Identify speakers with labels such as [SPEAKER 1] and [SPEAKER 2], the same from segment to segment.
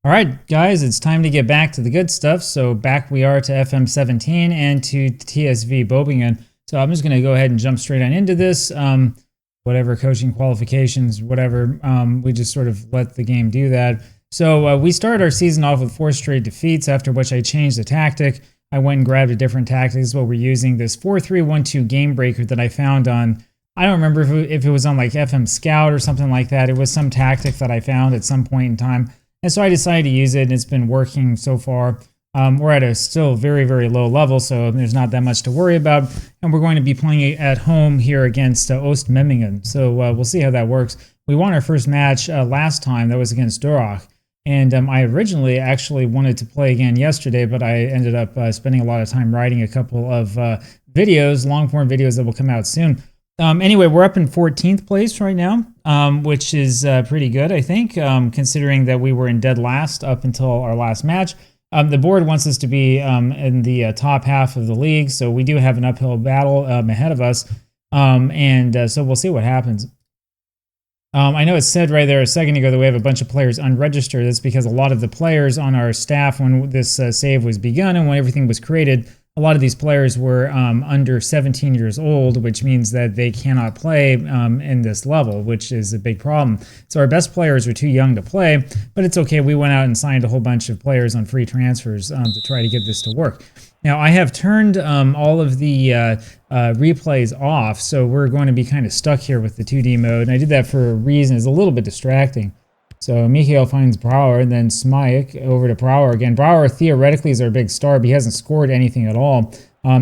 [SPEAKER 1] All right, guys, it's time to get back to the good stuff. So back we are to FM17 and to TSV Bobingen. So I'm just going to go ahead and jump straight on into this. Whatever coaching qualifications, whatever, we just sort of let the game do that. So we started our season off with 4 straight defeats, after which I changed the tactic. I went and grabbed a different tactic. This is what we're using, this 4-3-1-2 game breaker that I found on, I don't remember if it was on like FM Scout or something like that. It was some tactic that I found at some point in time. And so I decided to use it, and it's been working so far. We're at a still very, very low level, so there's not that much to worry about. And we're going to be playing at home here against Oost-Memmingen. So we'll see how that works. We won our first match last time. That was against Durach. And I originally actually wanted to play again yesterday, but I ended up spending a lot of time writing a couple of videos, long-form videos that will come out soon. Anyway, we're up in 14th place right now, which is pretty good, I think, considering that we were in dead last up until our last match. The board wants us to be in the top half of the league, so we do have an uphill battle ahead of us, so we'll see what happens. I know it said right there a second ago that we have a bunch of players unregistered. That's because a lot of the players on our staff, when this save was begun and when everything was created, a lot of these players were under 17 years old, which means that they cannot play in this level, which is a big problem. So our best players are too young to play, but it's okay. We went out and signed a whole bunch of players on free transfers to try to get this to work. Now, I have turned all of the replays off, so we're going to be kind of stuck here with the 2D mode, and I did that for a reason. It's a little bit distracting. So Michael finds Brouwer, and then Smajek over to Brouwer again. Brouwer theoretically is our big star, but he hasn't scored anything at all.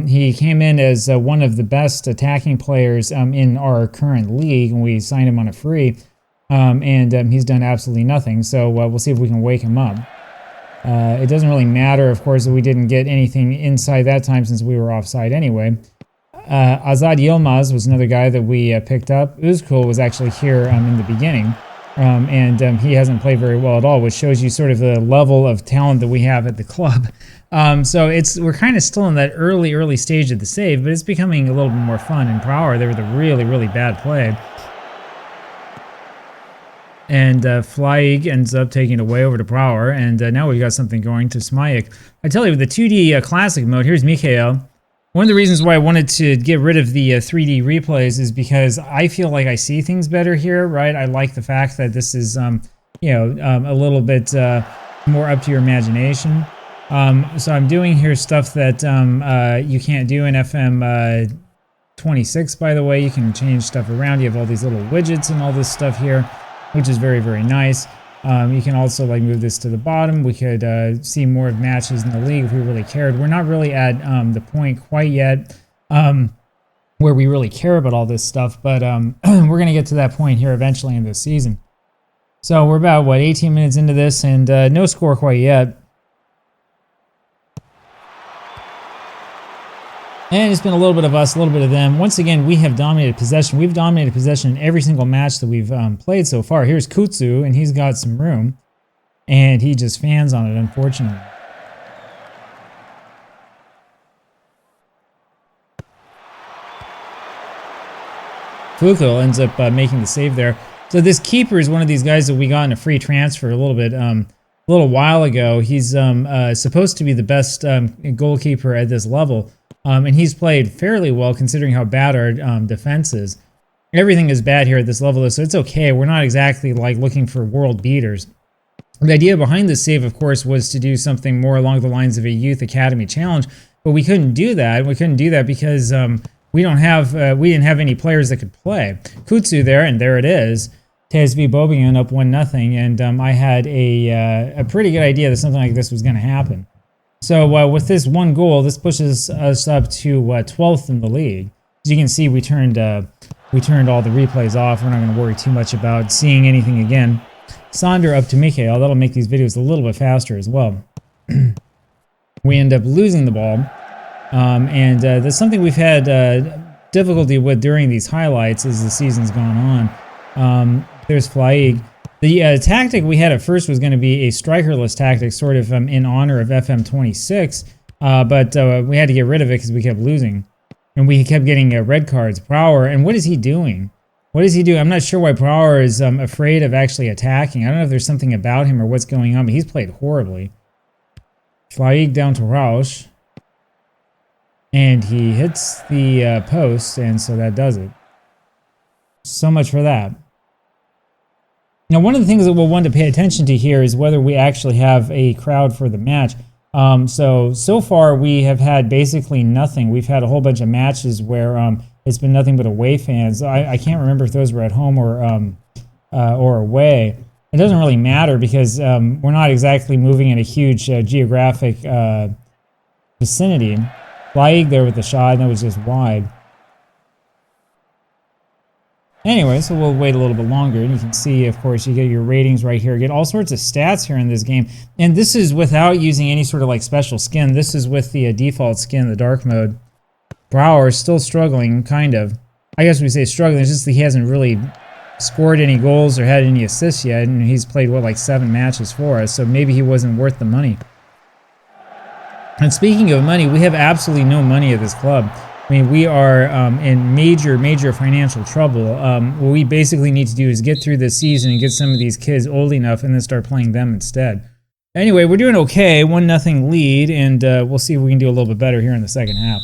[SPEAKER 1] He came in as one of the best attacking players in our current league, and we signed him on a free, and he's done absolutely nothing. So we'll see if we can wake him up. It doesn't really matter, of course, that we didn't get anything inside that time since we were offside anyway. Azad Yilmaz was another guy that we picked up. Uzkul was actually here in the beginning. He hasn't played very well at all, which shows you sort of the level of talent that we have at the club. So we're kind of still in that early stage of the save, but it's becoming a little bit more fun. In Brouwer, they were the really, really bad play. And Flaig ends up taking it away over to Brouwer, and now we've got something going to Smajek. I tell you, with the 2D classic mode, here's Michael. One of the reasons why I wanted to get rid of the 3D replays is because I feel like I see things better here, right? I like the fact that this is, a little bit more up to your imagination. So I'm doing here stuff that you can't do in FM26, by the way. You can change stuff around. You have all these little widgets and all this stuff here, which is very, very nice. You can also like move this to the bottom. We could see more of matches in the league if we really cared. We're not really at the point quite yet where we really care about all this stuff, but we're going to get to that point here eventually in this season. So we're about, 18 minutes into this, and no score quite yet. And it's been a little bit of us, a little bit of them. Once again, we have dominated possession. We've dominated possession in every single match that we've played so far. Here's Kutsu, and he's got some room. And he just fans on it, unfortunately. Fuchel ends up making the save there. So this keeper is one of these guys that we got in a free transfer a little while ago. He's supposed to be the best goalkeeper at this level. And he's played fairly well considering how bad our defense is. Everything is bad here at this level, so it's okay. We're not exactly like looking for world beaters. The idea behind this save, of course, was to do something more along the lines of a youth academy challenge, but we couldn't do that. We couldn't do that because we didn't have any players that could play. Kutsu there, and there it is. TSV Bobingen up 1-0, and I had a pretty good idea that something like this was going to happen. So with this one goal, this pushes us up to 12th in the league. As you can see, we turned all the replays off. We're not going to worry too much about seeing anything again. Sander up to Michael. That'll make these videos a little bit faster as well. We end up losing the ball. That's something we've had difficulty with during these highlights as the season's gone on. There's Flaig. The tactic we had at first was going to be a strikerless tactic, sort of in honor of FM26, but we had to get rid of it because we kept losing. And we kept getting red cards. Brouwer, and what is he doing? What does he do? I'm not sure why Brouwer is afraid of actually attacking. I don't know if there's something about him or what's going on, but he's played horribly. Flaig down to Rausch. And he hits the post, and so that does it. So much for that. Now, one of the things that we'll want to pay attention to here is whether we actually have a crowd for the match. So far, we have had basically nothing. We've had a whole bunch of matches where it's been nothing but away fans. I can't remember if those were at home or away. It doesn't really matter because we're not exactly moving in a huge geographic vicinity. Flaig there with the shot, and that was just wide. Anyway, so we'll wait a little bit longer, and you can see, of course, you get your ratings right here. You get all sorts of stats here in this game, and this is without using any sort of like special skin. This is with the default skin, the dark mode. Brouwer is still struggling, kind of. I guess we say struggling, it's just that he hasn't really scored any goals or had any assists yet, and he's played, what, like 7 matches for us, so maybe he wasn't worth the money. And speaking of money, we have absolutely no money at this club. I mean, we are in major financial trouble. What we basically need to do is get through this season and get some of these kids old enough and then start playing them instead. Anyway, we're doing okay, 1-0 lead, and we'll see if we can do a little bit better here in the second half.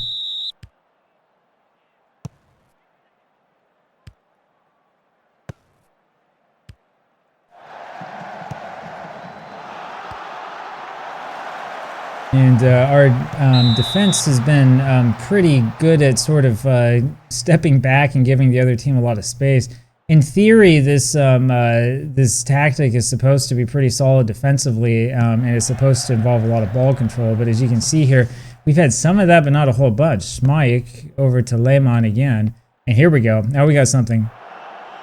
[SPEAKER 1] And our defense has been pretty good at sort of stepping back and giving the other team a lot of space. In theory, this tactic is supposed to be pretty solid defensively, and it's supposed to involve a lot of ball control. But as you can see here, we've had some of that, but not a whole bunch. Smajek over to Lehmann again. And here we go. Now we got something.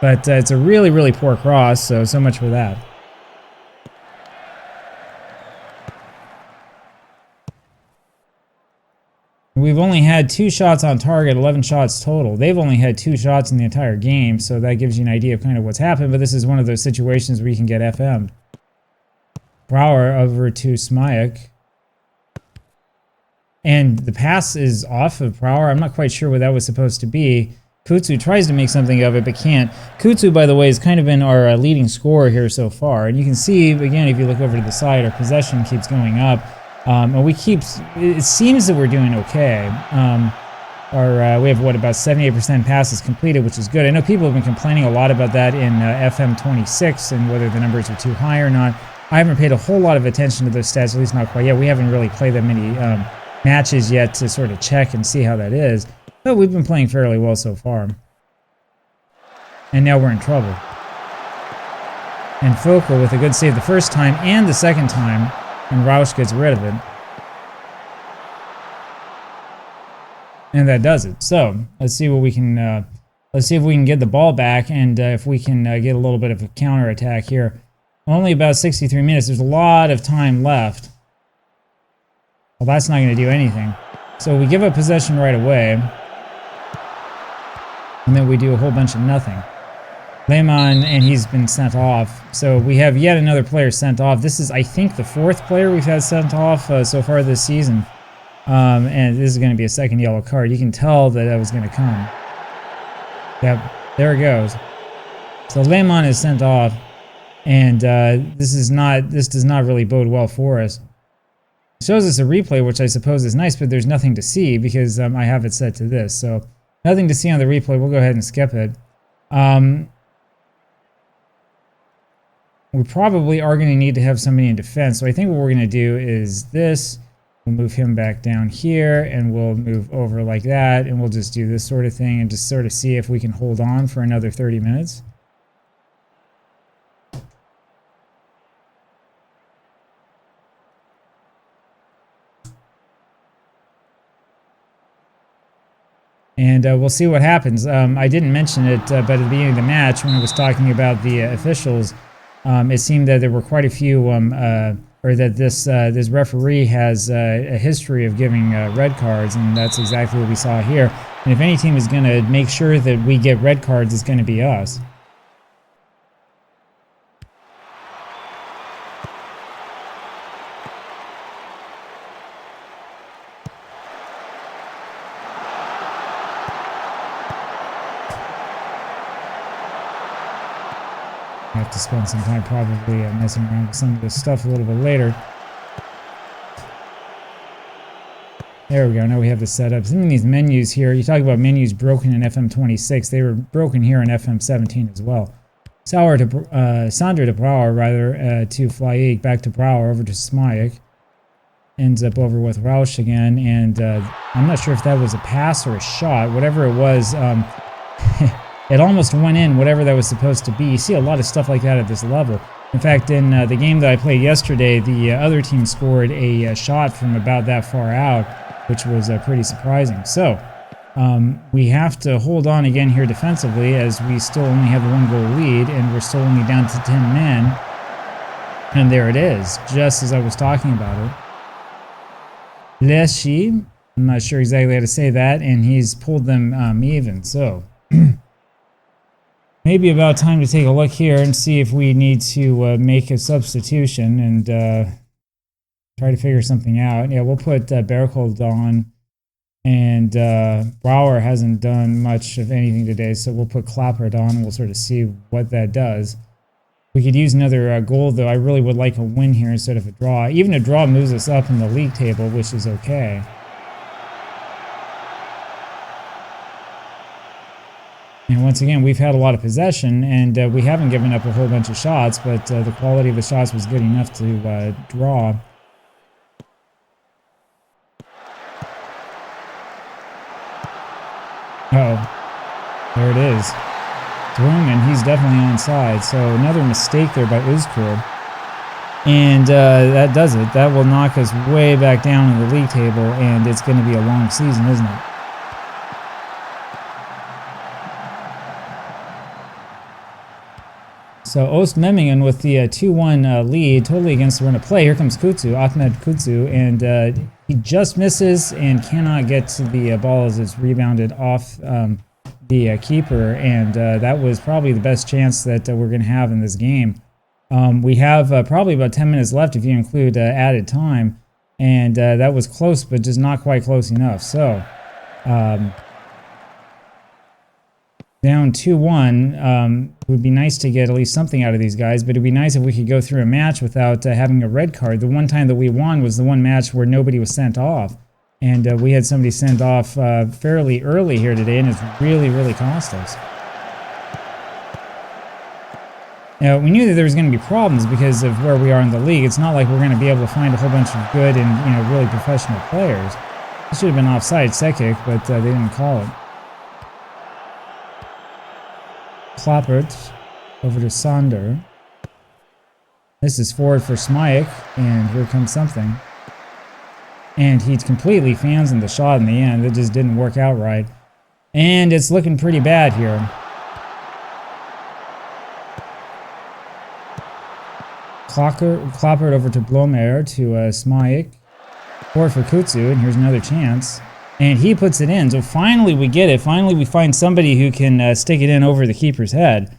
[SPEAKER 1] But it's a really poor cross, so much for that. We've only had 2 shots on target, 11 shots total. They've only had 2 shots in the entire game, so that gives you an idea of kind of what's happened, but this is one of those situations where you can get FM'd. Brouwer over to Smajek. And the pass is off of Brouwer. I'm not quite sure what that was supposed to be. Kutsu tries to make something of it, but can't. Kutsu, by the way, has kind of been our leading scorer here so far. And you can see, again, if you look over to the side, our possession keeps going up. And it seems that we're doing okay. We have, what, about 78% passes completed, which is good. I know people have been complaining a lot about that in FM26 and whether the numbers are too high or not. I haven't paid a whole lot of attention to those stats, at least not quite yet. We haven't really played that many matches yet to sort of check and see how that is. But we've been playing fairly well so far. And now we're in trouble. And Focal with a good save the first time and the second time. And Rausch gets rid of it. And that does it. So, let's see what we can, let's see if we can get the ball back and if we can get a little bit of a counterattack here. Only about 63 minutes. There's a lot of time left. Well, that's not going to do anything. So we give up possession right away. And then we do a whole bunch of nothing. Lehmann, and he's been sent off. So we have yet another player sent off. This is, I think, the 4th player we've had sent off so far this season. And this is going to be a second yellow card. You can tell that that was going to come. Yep, there it goes. So Lehmann is sent off. And this does not really bode well for us. It shows us a replay, which I suppose is nice, but there's nothing to see because I have it set to this. So nothing to see on the replay. We'll go ahead and skip it. We probably are going to need to have somebody in defense. So I think what we're going to do is this. We'll move him back down here, and we'll move over like that, and we'll just do this sort of thing and just sort of see if we can hold on for another 30 minutes. And we'll see what happens. I didn't mention it, but at the beginning of the match, when I was talking about the officials, it seemed that there were quite a few, or that this referee has a history of giving red cards, and that's exactly what we saw here. And if any team is going to make sure that we get red cards, it's going to be us. have to spend some time probably messing around with some of this stuff a little bit later. There we go. Now we have the setup. Some of these menus here, you talk about menus broken in FM26. They were broken here in FM17 as well. Sandra de Brouwer, to Flyik, back to Brouwer, over to Smajek. Ends up over with Rausch again, and I'm not sure if that was a pass or a shot. Whatever it was, it almost went in, whatever that was supposed to be. You see a lot of stuff like that at this level. In fact, in the game that I played yesterday, the other team scored a shot from about that far out, which was pretty surprising. So, we have to hold on again here defensively, as we still only have a 1-goal lead, and we're still only down to 10 men. And there it is, just as I was talking about it. Leschi, I'm not sure exactly how to say that, and he's pulled them even. So, maybe about time to take a look here and see if we need to make a substitution and try to figure something out. Yeah, we'll put Berchtold on. And Brouwer hasn't done much of anything today, so we'll put Klappert on and we'll sort of see what that does. We could use another goal, though. I really would like a win here instead of a draw. Even a draw moves us up in the league table, which is okay. And once again, we've had a lot of possession, and we haven't given up a whole bunch of shots, but the quality of the shots was good enough to draw. Oh, there it is. Drummond, he's definitely onside. So another mistake there by Uzkur. And that does it. That will knock us way back down in the league table, and it's going to be a long season, isn't it? So Oost-Memmingen with the 2-1 lead, totally against the run of play. Here comes Kutsu, Ahmed Kutsu, and he just misses and cannot get to the ball as it's rebounded off the keeper, and that was probably the best chance that we're going to have in this game. We have probably about 10 minutes left if you include added time, and that was close, but just not quite close enough. So, down 2-1, it would be nice to get at least something out of these guys, but it would be nice if we could go through a match without having a red card. The one time that we won was the one match where nobody was sent off. And we had somebody sent off fairly early here today, and it's really, really cost us. Now, we knew that there was going to be problems because of where we are in the league. It's not like we're going to be able to find a whole bunch of good and really professional players. It should have been offside set kick, but they didn't call it. Klappert over to Sander. This is forward for Smajek, and here comes something. And he completely fans in the shot in the end. It just didn't work out right. And it's looking pretty bad here. Klappert over to Blomer to Smajek. Forward for Kutsu, and here's another chance. And he puts it in. So finally we get it. Finally we find somebody who can stick it in over the keeper's head.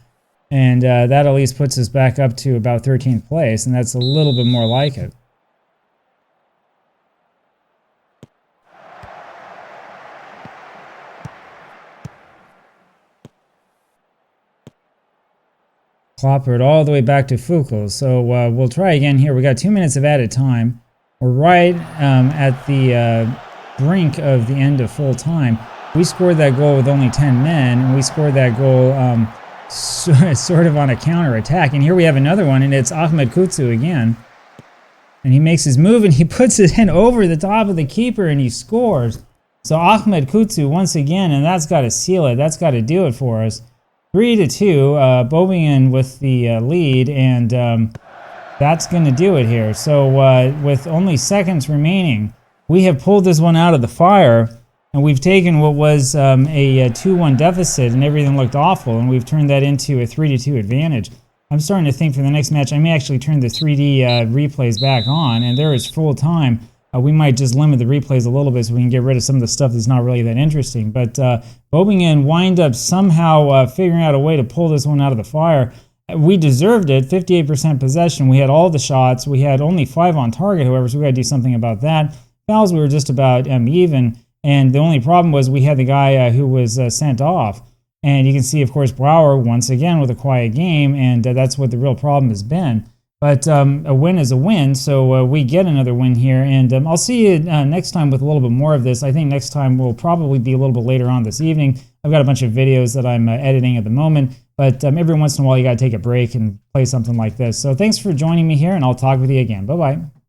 [SPEAKER 1] And that at least puts us back up to about 13th place, and that's a little bit more like it. Klappert all the way back to Fuchs. So we'll try again here. We got 2 minutes of added time. We're right at the brink of the end of full time. We scored that goal with only 10 men, and we scored that goal sort of on a counter attack. And here we have another one, and it's Ahmed Kutsu again. And he makes his move, and he puts it in over the top of the keeper, and he scores. So Ahmed Kutsu once again, and that's got to seal it. That's got to do it for us. 3-2, Bobingen with the lead, and that's going to do it here. So with only seconds remaining, we have pulled this one out of the fire, and we've taken what was a 2-1 deficit, and everything looked awful, and we've turned that into a 3-2 advantage. I'm starting to think for the next match, I may actually turn the 3D replays back on, and there is full time. We might just limit the replays a little bit so we can get rid of some of the stuff that's not really that interesting. But Bobingen wind up somehow figuring out a way to pull this one out of the fire. We deserved it, 58% possession. We had all the shots. We had only 5 on target, however, so we got to do something about that. Fouls, we were just about even. And the only problem was we had the guy who was sent off. And you can see, of course, Brower once again with a quiet game, and that's what the real problem has been. But a win is a win, so we get another win here, and I'll see you next time with a little bit more of this. I think next time will probably be a little bit later on this evening. I've got a bunch of videos that I'm editing at the moment, but every once in a while you got to take a break and play something like this. So thanks for joining me here, and I'll talk with you again. Bye-bye.